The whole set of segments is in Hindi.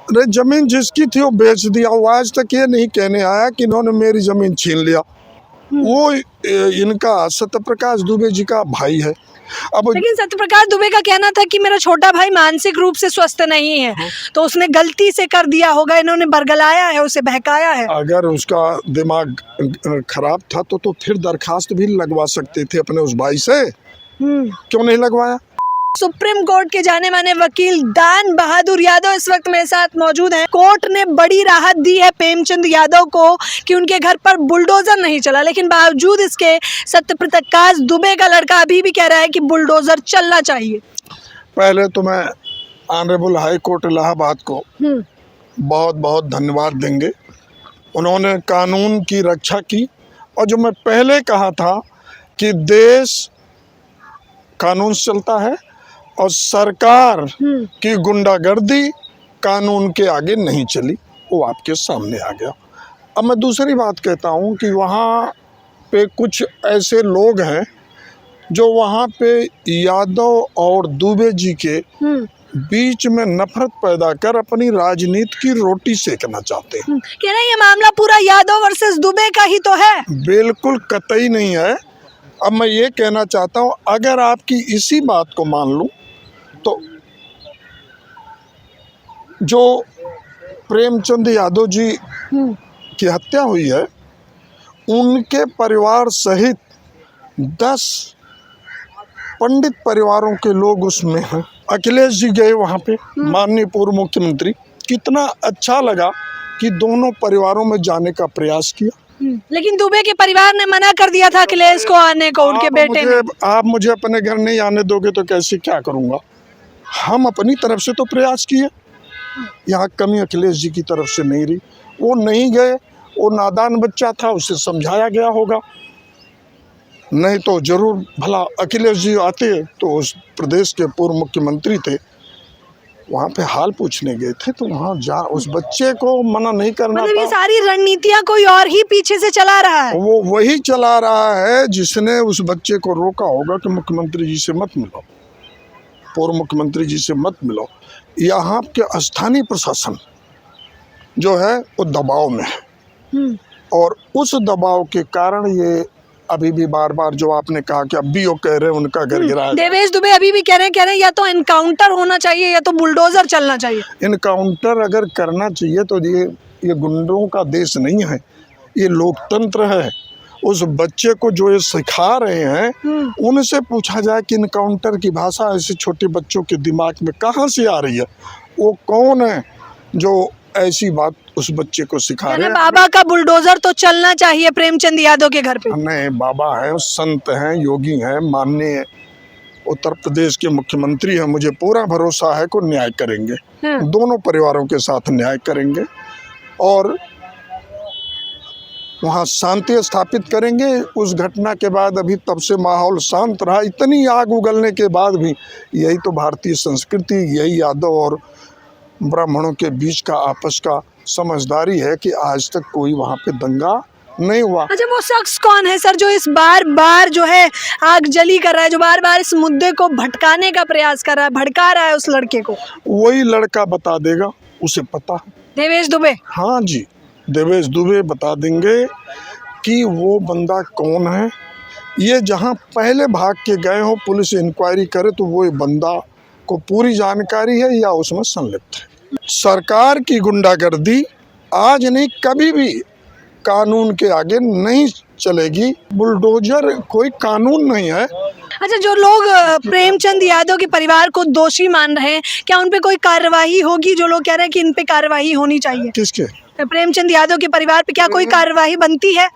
अरे जमीन जिसकी थी वो बेच दिया। वो आज तक ये नहीं कहने आया कि इन्होंने मेरी जमीन छीन लिया। वो इनका सत्यप्रकाश दुबे जी का भाई है। अब लेकिन सत्यप्रकाश दुबे का कहना था कि मेरा छोटा भाई मानसिक रूप से स्वस्थ नहीं है, तो उसने गलती से कर दिया होगा, इन्होंने बरगलाया है, उसे बहकाया है। अगर उसका दिमाग खराब था तो फिर दरखास्त भी लगवा सकते थे अपने उस भाई से। क्यों नहीं लगवाया? सुप्रीम कोर्ट के जाने माने वकील दान बहादुर यादव इस वक्त मेरे साथ मौजूद हैं। कोर्ट ने बड़ी राहत दी है प्रेमचंद यादव को कि उनके घर पर बुलडोजर नहीं चला, लेकिन बावजूद इसके सत्यप्रकाश दुबे का लड़का अभी भी कह रहा है कि बुलडोजर चलना चाहिए। पहले तो मैं ऑनरेबल हाई कोर्ट इलाहाबाद को बहुत बहुत धन्यवाद देंगे। उन्होंने कानून की रक्षा की, और जो मैं पहले कहा था कि देश कानून से चलता है और सरकार की गुंडागर्दी कानून के आगे नहीं चली, वो आपके सामने आ गया। अब मैं दूसरी बात कहता हूँ कि वहाँ पे कुछ ऐसे लोग हैं जो वहाँ पे यादव और दुबे जी के बीच में नफरत पैदा कर अपनी राजनीति की रोटी सेकना चाहते हैं। कह रहे हैं ये मामला पूरा यादव वर्सेस दुबे का ही तो है। बिल्कुल कतई नहीं है। अब मैं ये कहना चाहता हूँ, अगर आपकी इसी बात को मान लूँ तो जो प्रेमचंद यादव जी की हत्या हुई है, उनके परिवार सहित 10 पंडित परिवारों के लोग उसमें हैं। अखिलेश जी गए वहाँ पे, माननीय पूर्व मुख्यमंत्री। कितना अच्छा लगा कि दोनों परिवारों में जाने का प्रयास किया। लेकिन दुबे के परिवार ने मना कर दिया था अखिलेश को आने को, उनके बेटे ने। आप मुझे अपने घर नहीं आने दोगे तो कैसे क्या करूँगा? हम अपनी तरफ से तो प्रयास किए, यहाँ कमी अखिलेश जी की तरफ से नहीं रही। वो नहीं गए, वो नादान बच्चा था, उसे समझाया गया होगा, नहीं तो जरूर भला अखिलेश जी आते तो उस प्रदेश के पूर्व मुख्यमंत्री थे, वहाँ पे हाल पूछने गए थे, तो वहाँ जा उस बच्चे को मना नहीं करना मतलब था। ये सारी रणनीतियाँ कोई और ही पीछे से चला रहा है। वो वही चला रहा है जिसने उस बच्चे को रोका होगा कि मुख्यमंत्री जी से मत मिलो, पूर्व मुख्यमंत्री जी से मत मिलो। यहाँ के स्थानीय प्रशासन जो है वो दबाव में है, और उस दबाव के कारण ये अभी भी बार बार जो आपने कहा कि अब भी वो कह रहे हैं उनका घर गिराया। देवेश दुबे अभी भी कह रहे हैं या तो एनकाउंटर होना चाहिए या तो बुलडोजर चलना चाहिए। इनकाउंटर अगर करना चाहिए तो ये गुंडों का देश नहीं है, ये लोकतंत्र है। उस बच्चे को जो ये सिखा रहे हैं उनसे पूछा जाए कि इनकाउंटर की भाषा ऐसे छोटे बच्चों के दिमाग में कहाँ से आ रही है? वो कौन है जो ऐसी बात उस बच्चे को सिखा रहे हैं? बाबा का बुलडोजर तो चलना चाहिए प्रेमचंद यादव के घर पे। नहीं, बाबा हैं, संत हैं, योगी हैं, माननीय उत्तर प्रदेश के मुख्यमंत्री हैं। मुझे पूरा भरोसा है कि न्याय करेंगे, दोनों परिवारों के साथ न्याय करेंगे और वहाँ शांति स्थापित करेंगे। उस घटना के बाद अभी तब से माहौल शांत रहा। इतनी आग उगलने के बाद भी यही तो भारतीय संस्कृति, यही यादव और ब्राह्मणों के बीच का आपस का समझदारी है कि आज तक कोई वहाँ पे दंगा नहीं हुआ। अच्छा, वो शख्स कौन है सर जो इस बार बार जो है आग जली कर रहा है, जो बार बार इस मुद्दे को भटकाने का प्रयास कर रहा है, भड़का रहा है उस लड़के को? वही लड़का बता देगा, उसे पता है। देवेश दुबे? हाँ जी, देवेश दुबे बता देंगे कि वो बंदा कौन है। ये जहाँ पहले भाग के गए हो, पुलिस इंक्वायरी करे तो वो बंदा को पूरी जानकारी है या उसमें संलिप्त है। सरकार की गुंडागर्दी आज नहीं कभी भी कानून के आगे नहीं चलेगी। बुलडोजर कोई कानून नहीं है। अच्छा, जो लोग प्रेमचंद यादव के परिवार को दोषी मान रहे हैं, क्या उन पे कोई कार्रवाई होगी? जो लोग कह रहे हैं कि इन पे कार्रवाई होनी चाहिए। किसके? प्रेमचंद यादव के परिवार पे क्या कोई कार्रवाई बनती है?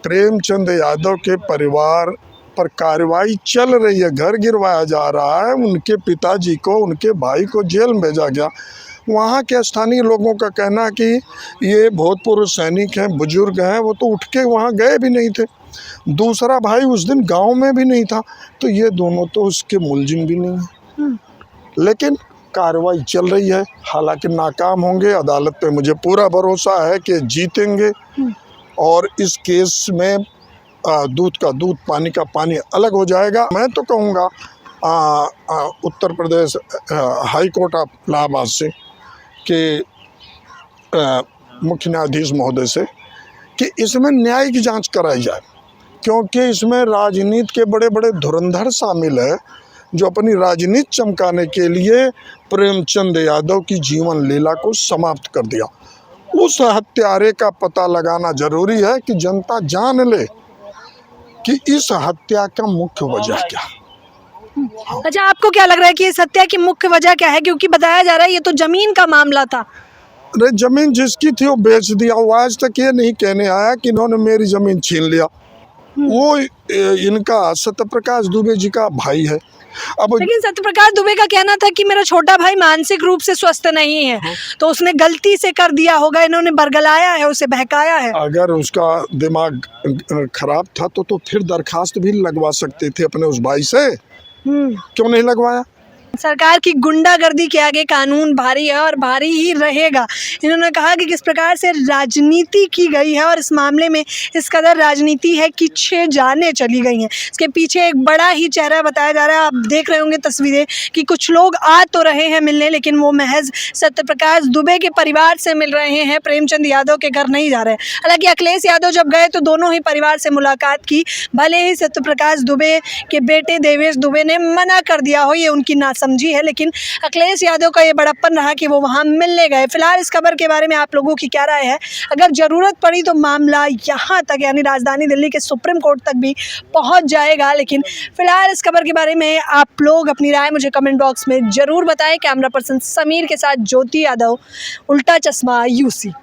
प्रेमचंद यादव के परिवार पर कार्रवाई चल रही है। घर गिरवाया जा रहा है, उनके पिताजी को, उनके भाई को जेल में भेजा गया। वहाँ के स्थानीय लोगों का कहना है कि ये भूतपूर्व सैनिक हैं, बुजुर्ग हैं, वो तो उठ के वहाँ गए भी नहीं थे। दूसरा भाई उस दिन गांव में भी नहीं था, तो ये दोनों तो उसके मुलजिम भी नहीं है। लेकिन कार्रवाई चल रही है, हालांकि नाकाम होंगे। अदालत पे मुझे पूरा भरोसा है कि जीतेंगे और इस केस में दूध का दूध, पानी का पानी अलग हो जाएगा। मैं तो कहूँगा Uttar Pradesh high court of Allahabad से कि मुख्य न्यायाधीश महोदय से कि इसमें न्यायिक जांच कराई जाए, क्योंकि इसमें राजनीति के बड़े बड़े धुरंधर शामिल है जो अपनी राजनीति चमकाने के लिए प्रेमचंद यादव की जीवन लीला को समाप्त कर दिया। उस हत्यारे का पता लगाना जरूरी है कि जनता जान ले कि इस हत्या का मुख्य वजह क्या है। अच्छा, आपको क्या लग रहा है कि इस हत्या की मुख्य वजह क्या है? क्योंकि बताया जा रहा है ये तो जमीन का मामला था। अरे जमीन जिसकी थी वो बेच दिया। वो आज तक ये नहीं कहने आया कि इन्होंने मेरी जमीन छीन लिया। वो इनका सत्यप्रकाश दुबे जी का भाई है। अब लेकिन सत्यप्रकाश दुबे का कहना था कि मेरा छोटा भाई मानसिक रूप से स्वस्थ नहीं है, तो उसने गलती से कर दिया होगा, इन्होंने बरगलाया है, उसे बहकाया है। अगर उसका दिमाग खराब था तो फिर दरखास्त भी लगवा सकते थे अपने उस भाई से, क्यों नहीं लगवाया? सरकार की गुंडागर्दी के आगे कानून भारी है और भारी ही रहेगा। इन्होंने कहा कि किस प्रकार से राजनीति की गई है और इस मामले में इस कदर राजनीति है कि 6 जानें चली गई हैं। इसके पीछे एक बड़ा ही चेहरा बताया जा रहा है। आप देख रहे होंगे तस्वीरें कि कुछ लोग आ तो रहे हैं मिलने, लेकिन वो महज सत्यप्रकाश दुबे के परिवार से मिल रहे हैं, प्रेमचंद यादव के घर नहीं जा रहे हैं। हालांकि अखिलेश यादव जब गए तो दोनों ही परिवार से मुलाकात की, भले ही सत्यप्रकाश दुबे के बेटे देवेश दुबे ने मना कर दिया हो, ये उनकी नासमझी है, लेकिन अखिलेश यादव का ये बड़प्पन रहा कि वो वहां मिलने गए। फिलहाल इस खबर के बारे में आप लोगों की क्या राय है? अगर जरूरत पड़ी तो मामला यहाँ तक यानी राजधानी दिल्ली के सुप्रीम कोर्ट तक भी पहुंच जाएगा। लेकिन फिलहाल इस खबर के बारे में आप लोग अपनी राय मुझे कमेंट बॉक्स में जरूर बताएं। कैमरा पर्सन समीर के साथ ज्योति यादव, उल्टा चश्मा यूसी।